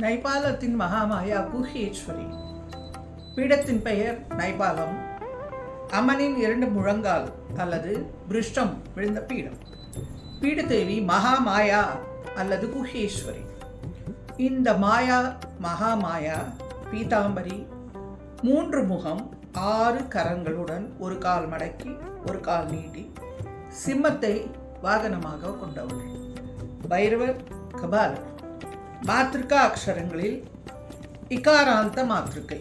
நைபாலத்தின் மகாமாயா குஹேஸ்வரி. பீடத்தின் பெயர் நைபாலம். அம்மனின் 2 முழங்கால் அல்லது பிருஷ்டம் விழுந்த பீடம். பீடதேவி மகாமாயா அல்லது குஹேஸ்வரி. இந்த மாயா மகாமாயா பீதாம்பரி, 3 முகம், 6 கரங்களுடன் ஒரு கால் மடக்கி ஒரு கால் நீட்டி சிம்மத்தை வாகனமாக கொண்டவள். பைரவர் கபாலர். மாத்திருக்கா அக்ஷரங்களில் இகாராந்த மாத்திருக்கை.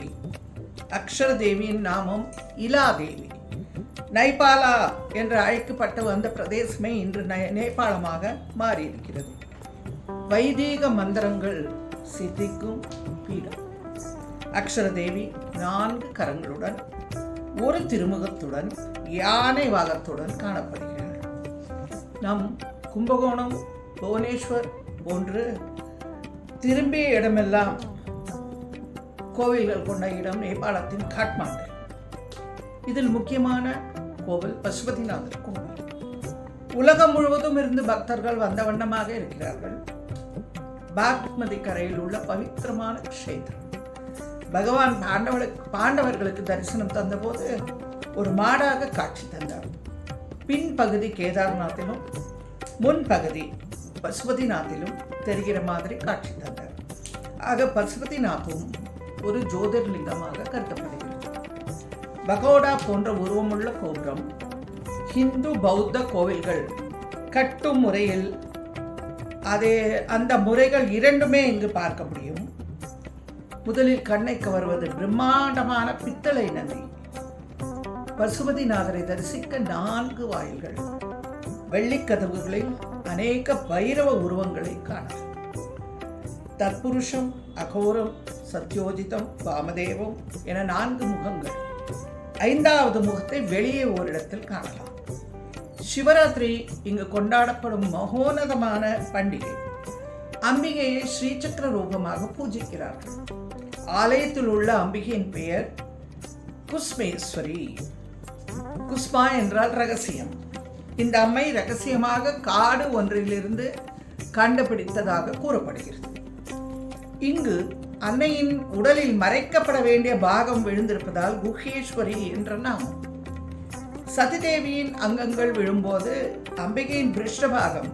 அக்ஷர தேவியின் நாமம் இலாதேவி. நைபாலா என்று அழைக்கப்பட்ட வந்த பிரதேசமே இன்று நேபாளமாக மாறியிருக்கிறது. வைதீக மந்திரங்கள் சித்திக்கும் பீடம். அக்ஷர தேவி 4 கரங்களுடன் ஒரு திருமுகத்துடன் யானை வாகத்துடன் காணப்படுகிறார். நம் கும்பகோணம், புவனேஸ்வர் போன்று திரும்பிய இடமெல்லாம் கோவில்கள் கொண்ட இடம் நேபாளத்தின் காட்மாண்டு. இதில் முக்கியமான கோவில் பசுபதிநாதர் கோவில். உலகம் முழுவதும் இருந்து பக்தர்கள் வந்த வண்ணமாக இருக்கிறார்கள். பாக்மதி கரையில் உள்ள பவித்திரமான க்ஷேத்திரம். பகவான் பாண்டவர்களுக்கு தரிசனம் தந்தபோது ஒரு மாடாக காட்சி தந்தார். பின்பகுதி கேதார்நாத்திலும் முன்பகுதி பசுபதிநாத்திலும் தெரிகிற மாதிரி காட்சி தந்தார். ஆக பசுபதிநாத்தும் ஒரு ஜோதிர்லிங்கமாக கருதப்படுகிறது. பகோடா போன்ற உருவமுள்ள கோபுரம். ஹிந்து பௌத்த கோவில்கள் கட்டும் முறையில் அந்த முறைகள் 2மே இங்கு பார்க்க முடியும். முதலில் கண்ணை கவர்வது பிரம்மாண்டமான பித்தளை நந்தி. பசுபதிநாதரை தரிசிக்க 4 வாயில்கள். வெள்ளிக்கதவுகளில் அநேக பைரவ உருவங்களை காணலாம். தற்புருஷம், அகோரம், சத்யோஜிதம், வாமதேவம் என 4 முகங்கள். 5வது முகத்தை வெளியே ஓரிடத்தில் காணலாம். சிவராத்திரி இங்கு கொண்டாடப்படும் மகோன்னதமான பண்டிகை. அம்பிகையை ஸ்ரீசக்கர ரூபமாக பூஜிக்கிறார்கள். ஆலயத்தில் உள்ள அம்பிகையின் பெயர் குஸ்மேஸ்வரி. குஸ்மா என்றால் ரகசியம். இந்த அம்மை ரகசியமாக காடு ஒன்றிலிருந்து கண்டுபிடித்ததாக கூறப்படுகிறது. இங்கு அன்னையின் உடலில் மறைக்கப்பட வேண்டிய பாகம் விழுந்திருப்பதால் குஹேஸ்வரி என்ற நாமம். சதிதேவியின் அங்கங்கள் விழும்போது அம்பிகையின் பிருஷ்டபாகம்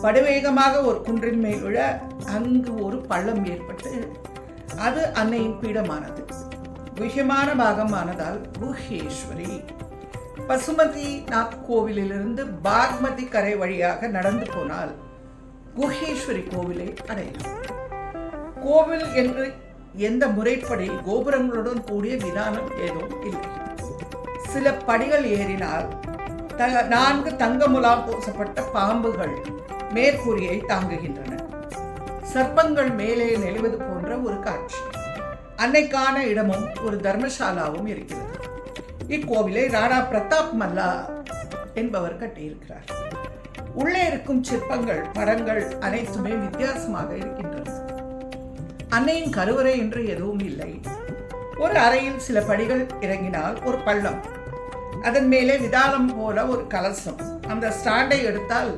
படுவேகமாக ஒரு குன்றின் மேல் விழ அங்கு ஒரு பள்ளம் ஏற்பட்டு அது அன்னையின் பீடமானது. குஹ்யமான பாகமானதால் குஹேஸ்வரி. பசுமதி நாத் கோவிலிலிருந்து பாக்மதி கரை வழியாக நடந்து போனால் குஹேஸ்வரி கோவிலை அடையலாம். கோவில் என்று எந்த முறைப்படி கோபுரங்களுடன் கூடிய விதானம் ஏதும் இல்லை. சில படிகள் ஏறினால் 4 தங்க முலாம் பூசப்பட்ட பாம்புகள் மேற்கூரியை தாங்குகின்றன. சர்ப்பங்கள் மேலே நெளிவது போன்ற ஒரு காட்சி. அன்னைக்கான இடமும் ஒரு தர்மசாலாவும் இருக்கிறது. இக்கோவிலை ராணா பிரதாப் மல்லா என்பவர் கட்டியிருக்கிறார். உள்ளே இருக்கும் சிற்பங்கள், படங்கள் அனைத்துமே வித்தியாசமாக இருக்கின்றன. அன்னையின் கருவறை என்று எதுவும் இல்லை. ஒரு அறையில் சில படிகள் இறங்கினால் ஒரு பள்ளம், அதன் மேலே விதானம் போல ஒரு கலசம். அந்த ஸ்டாண்டை எடுத்தால்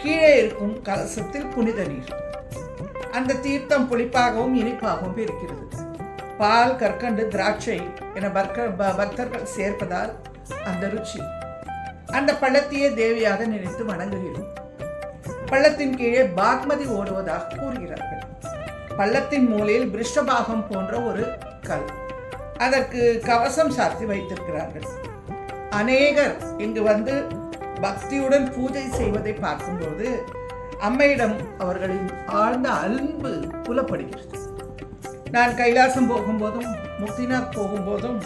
கீழே இருக்கும் கலசத்தில் புனித நீர். அந்த தீர்த்தம் புளிப்பாகவும் இனிப்பாகவும் இருக்கிறது. பால், கற்கண்டு, திராட்சை என பக்தர்கள் சேர்ப்பதால் அந்த ருச்சி. அந்த பள்ளத்தையே தேவியாக நினைத்து வணங்குகிறோம். பள்ளத்தின் கீழே பாக்மதி ஓடுவதாக கூறுகிறார்கள். பள்ளத்தின் மூலையில் பிருஷ்டபாகம் போன்ற ஒரு கல். அதற்கு கவசம் சாத்தி வைத்திருக்கிறார்கள். அநேகர் இங்கு வந்து பக்தியுடன் பூஜை செய்வதை பார்க்கும்போது அம்மையிடம் அவர்களின் ஆழ்ந்த அன்பு புலப்படுகிறது. நான் கைலாசம் போகும்போதும், முக்திநாத் போகும்போதும்,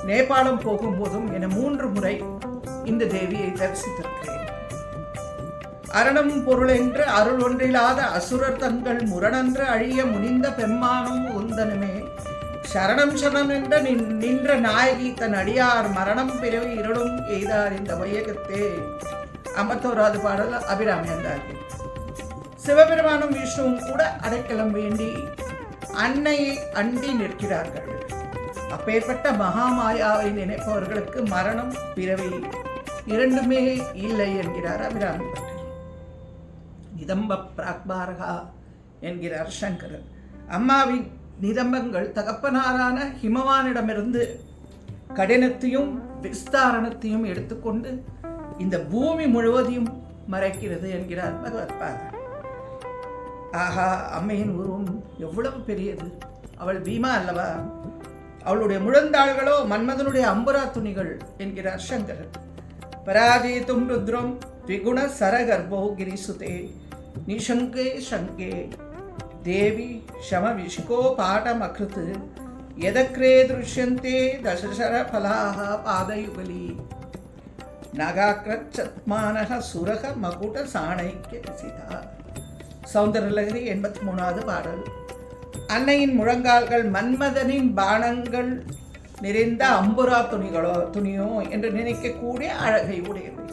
நேபாளம் போகும்போதும் என 3 முறை இந்த தேவியை தரிசித்திருக்கிறேன். அரணம் பொருளென்று அருள் ஒன்றில்லாத அசுரர் தங்கள் முரணன்று அழிய முனிந்த பெம்மானும் உந்தனுமே சரணம் சரணம் என்ற நின்ற நாயகி தன் அடியார் மரணம் பிறவி இருளும் எய்தார் இந்த வையகத்தே. 54வது பாடல் அபிராமி அந்தாதி. சிவபெருமானும் விஷ்ணுவும் கூட அடைக்கலம் வேண்டி அன்னையை அண்டி நிற்கிறார்கள். அப்பேற்பட்ட மகாமாயாவை நினைப்பவர்களுக்கு மரணம், பிறவி 2மே இல்லை என்கிறார் அபிராமி பற்றி. இதம்ப பிராக்பாரகா என்கிறார் சங்கரர். அம்மாவின் நிதம்பங்கள் தகப்பனாரான ஹிமவானிடமிருந்து கடினத்தையும் விஸ்தாரணத்தையும் எடுத்துக்கொண்டு இந்த பூமி முழுவதையும் மறைக்கிறது என்கிறார் பகவத்பாதர். ஆஹா, அம்மையின் உருவம் எவ்வளவு பெரியது! அவள் பீமா அல்லவா? அவளுடைய முழந்தாள்களோ மன்மதனுடைய அம்புரா துணிகள் என்கிறார் சங்கரர். பராஜயித்தும் ருத்ரம் விகுண சரகர்போ கிரிசுதே நிஷங்கே சங்கே தேவி சம விஷிகோ பாடம் அக்ருத்து எதக்ரே திருஷ்யந்தே தசசர பலாக பாதயுகலி நகாக்ரச்சத்மானக சுரக மகுட சாணைக்கிய விசிதா. சௌந்தரலகரி 83வது பாடல். அன்னையின் முழங்கால்கள் மன்மதனின் பானங்கள் நிறைந்த அம்புரா துணியோ என்று நினைக்கக்கூடிய அழகை உடையவை.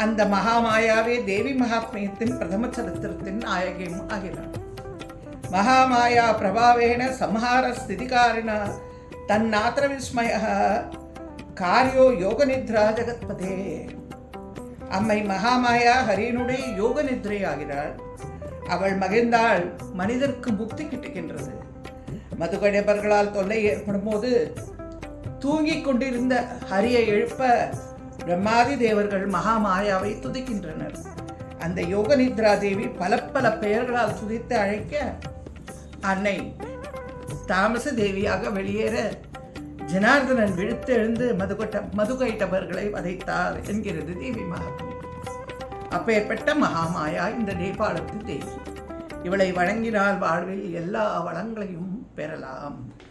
அந்த மகாமாயாவே தேவி மகாத்மியத்தின் பிரதம சரித்திரத்தின் நாயகியும் ஆகிறார். மகாமாயா பிரபாவேன சம்ஹார ஸ்திதிகாரிண தன்னாத்திர விஸ்மய காரியோ யோக நித்ரா ஜகத்பதே. அம்மை மகாமாயா ஹரியனுடைய யோக நித்ரை ஆகிறாள். அவள் மகிழ்ந்தாள் மனிதருக்கு முக்தி கிட்டுகின்றது. மதுகடபர்களால் தொல்லை ஏற்படும் போது தூங்கிக் கொண்டிருந்த ஹரியை எழுப்ப பிரம்மாதி தேவர்கள் மகாமாயாவை துதிக்கின்றனர். அந்த யோக நித்ரா தேவி பல பல பெயர்களால் துதித்து அழைக்க அன்னை தாமச தேவியாக வெளியேற ஜனார்தனன் விழுத்து எழுந்து மதுகைட்டவர்களை வதைத்தார் என்கிறது தேவி மகாத்மியம். அப்பேற்பட்ட மகாமாயா இந்த நேபாளத்து தேவி. இவளை வணங்கினால் வாழ்வில் எல்லா வளங்களையும் பெறலாம்.